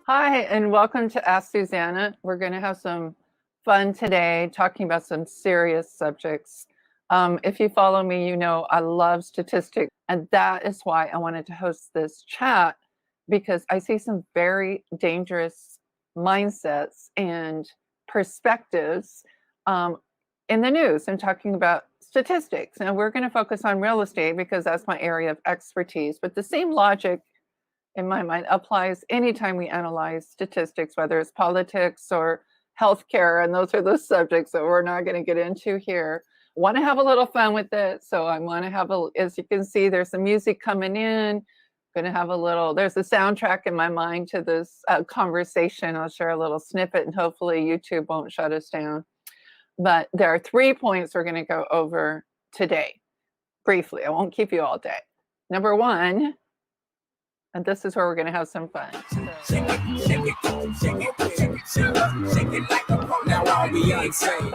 Hi, and welcome to Ask Susanna. We're going to have some fun today talking about some serious subjects. If you follow me, you know I love statistics, and that is why I wanted to host this chat, because I see some very dangerous mindsets and perspectives in the news and talking about statistics. And we're going to focus on real estate because that's my area of expertise, but the same logic in my mind applies anytime we analyze statistics, whether it's politics or healthcare, and those are the subjects that we're not going to get into here. Want to have a little fun with it, so I want to have as you can see, there's some music coming in. Going to have a little, there's a soundtrack in my mind to this conversation. I'll share a little snippet, and hopefully YouTube won't shut us down. But there are 3 points we're going to go over today, briefly. I won't keep you all day. Number 1, and this is where we're going to have some fun.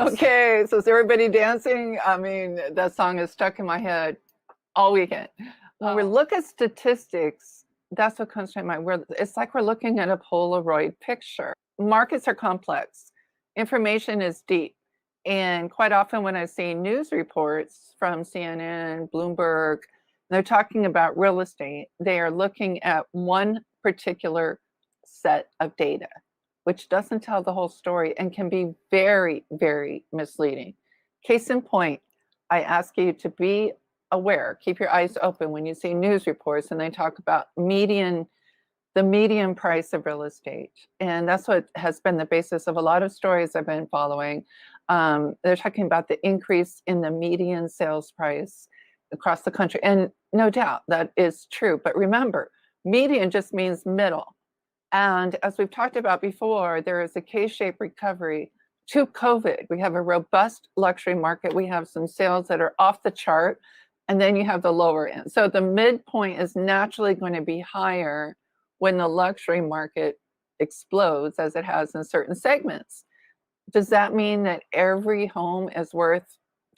Okay, so is everybody dancing? I mean, that song is stuck in my head all weekend. When we look at statistics, that's what comes to my mind. It's like we're looking at a Polaroid picture. Markets are complex. Information is deep. And quite often when I see news reports from CNN, Bloomberg, they're talking about real estate, they are looking at one particular set of data, which doesn't tell the whole story and can be very, very misleading. Case in point, I ask you to be aware, keep your eyes open when you see news reports and they talk about the median price of real estate. And that's what has been the basis of a lot of stories I've been following. They're talking about the increase in the median sales price across the country. And no doubt that is true. But remember, median just means middle. And as we've talked about before, there is a K-shaped recovery to COVID. We have a robust luxury market. We have some sales that are off the chart. And then you have the lower end. So the midpoint is naturally going to be higher when the luxury market explodes, as it has in certain segments. Does that mean that every home is worth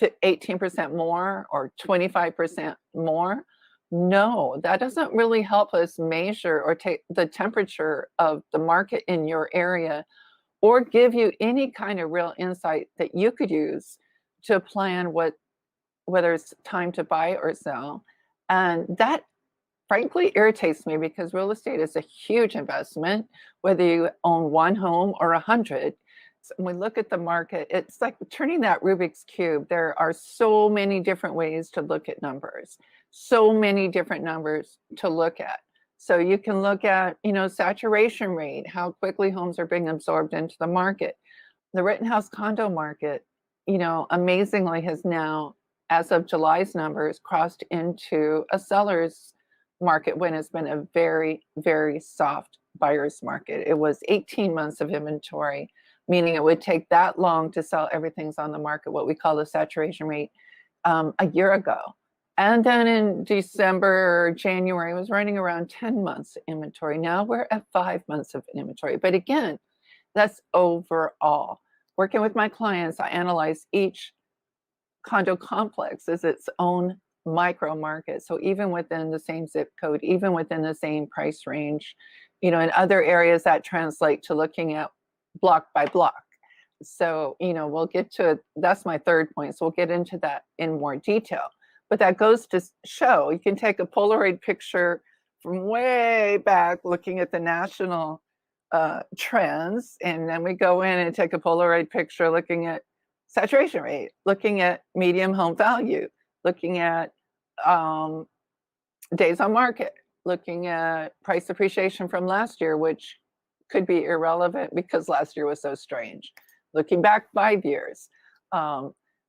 18% more or 25% more? No, that doesn't really help us measure or take the temperature of the market in your area or give you any kind of real insight that you could use to plan whether it's time to buy or sell. And that frankly irritates me because real estate is a huge investment, whether you own one home or 100. So when we look at the market, it's like turning that Rubik's Cube. There are so many different ways to look at numbers, so many different numbers to look at. So you can look at, saturation rate, how quickly homes are being absorbed into the market. The Rittenhouse condo market, amazingly has now, as of July's numbers, crossed into a seller's market when it's been a very, very soft buyer's market. It was 18 months of inventory, meaning it would take that long to sell everything's on the market, what we call the saturation rate, a year ago. And then in December or January, it was running around 10 months of inventory. Now we're at 5 months of inventory. But again, that's overall. Working with my clients, I analyze each condo complex as its own micro market. So even within the same zip code, even within the same price range, in other areas that translate to looking at block by block. So, we'll get to it. That's my third point. So we'll get into that in more detail. But that goes to show you can take a Polaroid picture from way back looking at the national trends. And then we go in and take a Polaroid picture looking at saturation rate, looking at median home value, looking at days on market, looking at price appreciation from last year, which could be irrelevant because last year was so strange. Looking back 5 years.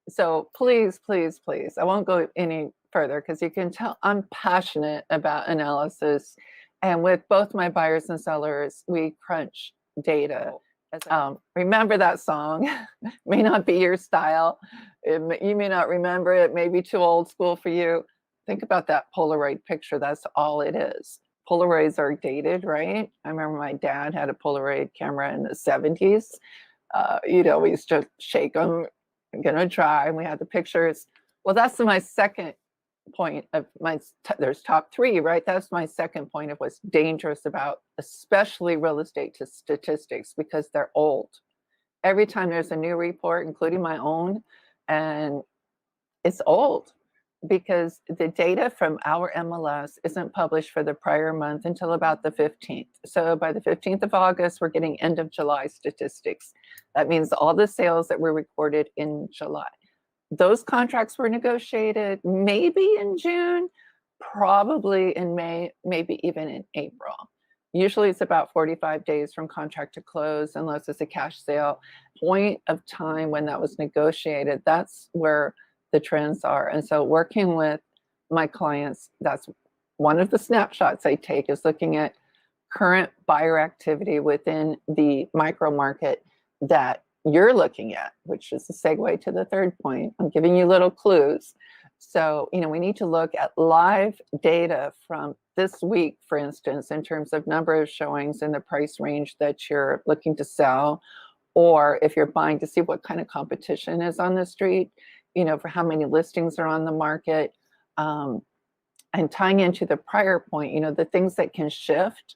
So please, please, please, I won't go any further because you can tell I'm passionate about analysis. And with both my buyers and sellers, we crunch data. Remember that song. May not be your style. You may not remember it. May be too old school for you. Think about that Polaroid picture. That's all it is. Polaroids are dated, right? I remember my dad had a Polaroid camera in the 70s. We used to shake them, I'm gonna try, and we had the pictures. Well, that's my second point of there's top three, right? That's my second point of what's dangerous about especially real estate statistics, because they're old. Every time there's a new report, including my own, and it's old because the data from our MLS isn't published for the prior month until about the 15th. So by the 15th of August, we're getting end of July statistics. That means all the sales that were recorded in July. Those contracts were negotiated maybe in June, probably in May, maybe even in April. Usually it's about 45 days from contract to close, unless it's a cash sale. Point of time when that was negotiated, that's where the trends are. And so working with my clients, that's one of the snapshots I take, is looking at current buyer activity within the micro market that you're looking at, which is a segue to the third point. I'm giving you little clues. So, we need to look at live data from this week, for instance, in terms of number of showings in the price range that you're looking to sell, or if you're buying, to see what kind of competition is on the street, for how many listings are on the market. And tying into the prior point, the things that can shift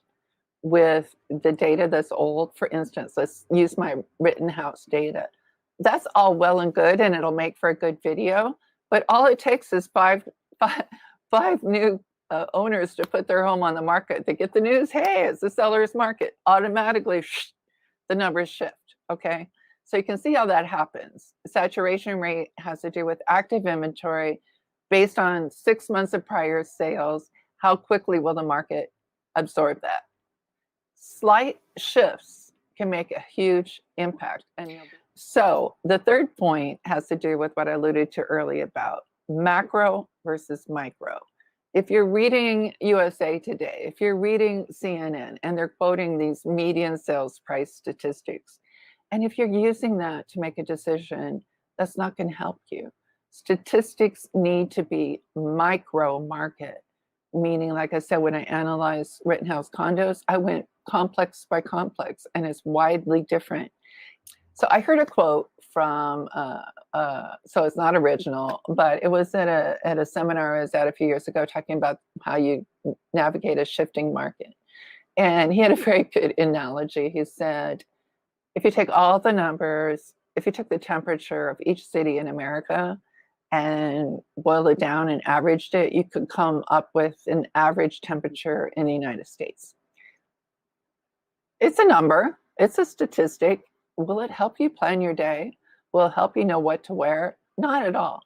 with the data that's old. For instance, let's use my Rittenhouse data. That's all well and good, and it'll make for a good video, but all it takes is five new owners to put their home on the market to get the news, hey, it's the seller's market. Automatically, the numbers shift, okay? So you can see how that happens. Saturation rate has to do with active inventory based on 6 months of prior sales. How quickly will the market absorb that? Slight shifts can make a huge impact. So the third point has to do with what I alluded to earlier about macro versus micro. If you're reading USA Today, if you're reading CNN, and they're quoting these median sales price statistics, and if you're using that to make a decision, that's not going to help you. Statistics need to be micro market, meaning, like I said, when I analyzed Rittenhouse condos, I went complex by complex, and it's widely different. So I heard a quote from, so it's not original, but it was at a seminar I was at a few years ago, talking about how you navigate a shifting market. And he had a very good analogy. He said, if you take all the numbers, if you took the temperature of each city in America and boiled it down and averaged it, you could come up with an average temperature in the United States. It's a number, it's a statistic. Will it help you plan your day? Will it help you know what to wear? Not at all.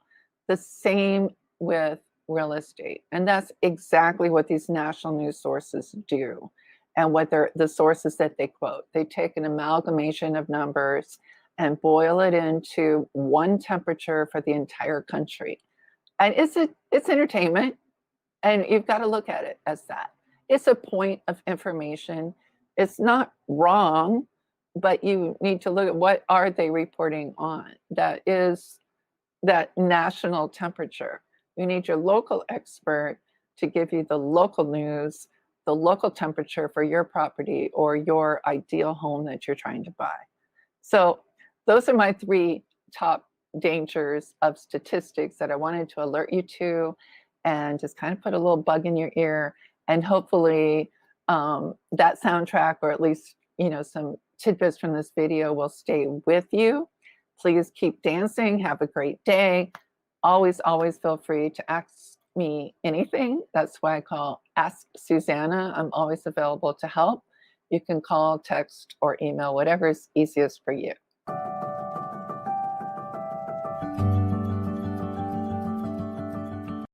The same with real estate. And that's exactly what these national news sources do, and what they're the sources that they quote. They take an amalgamation of numbers and boil it into one temperature for the entire country. And it's entertainment, and you've got to look at it as that. It's a point of information. It's not wrong, but you need to look at what are they reporting on. That is that national temperature. You need your local expert to give you the local news, the local temperature for your property or your ideal home that you're trying to buy. So those are my three top dangers of statistics that I wanted to alert you to, and just kind of put a little bug in your ear. And hopefully that soundtrack, or at least some tidbits from this video, will stay with you. Please keep dancing. Have a great day. Always feel free to ask me anything. That's why I call Ask Susanna. I'm always available to help. You can call, text, or email, whatever is easiest for you.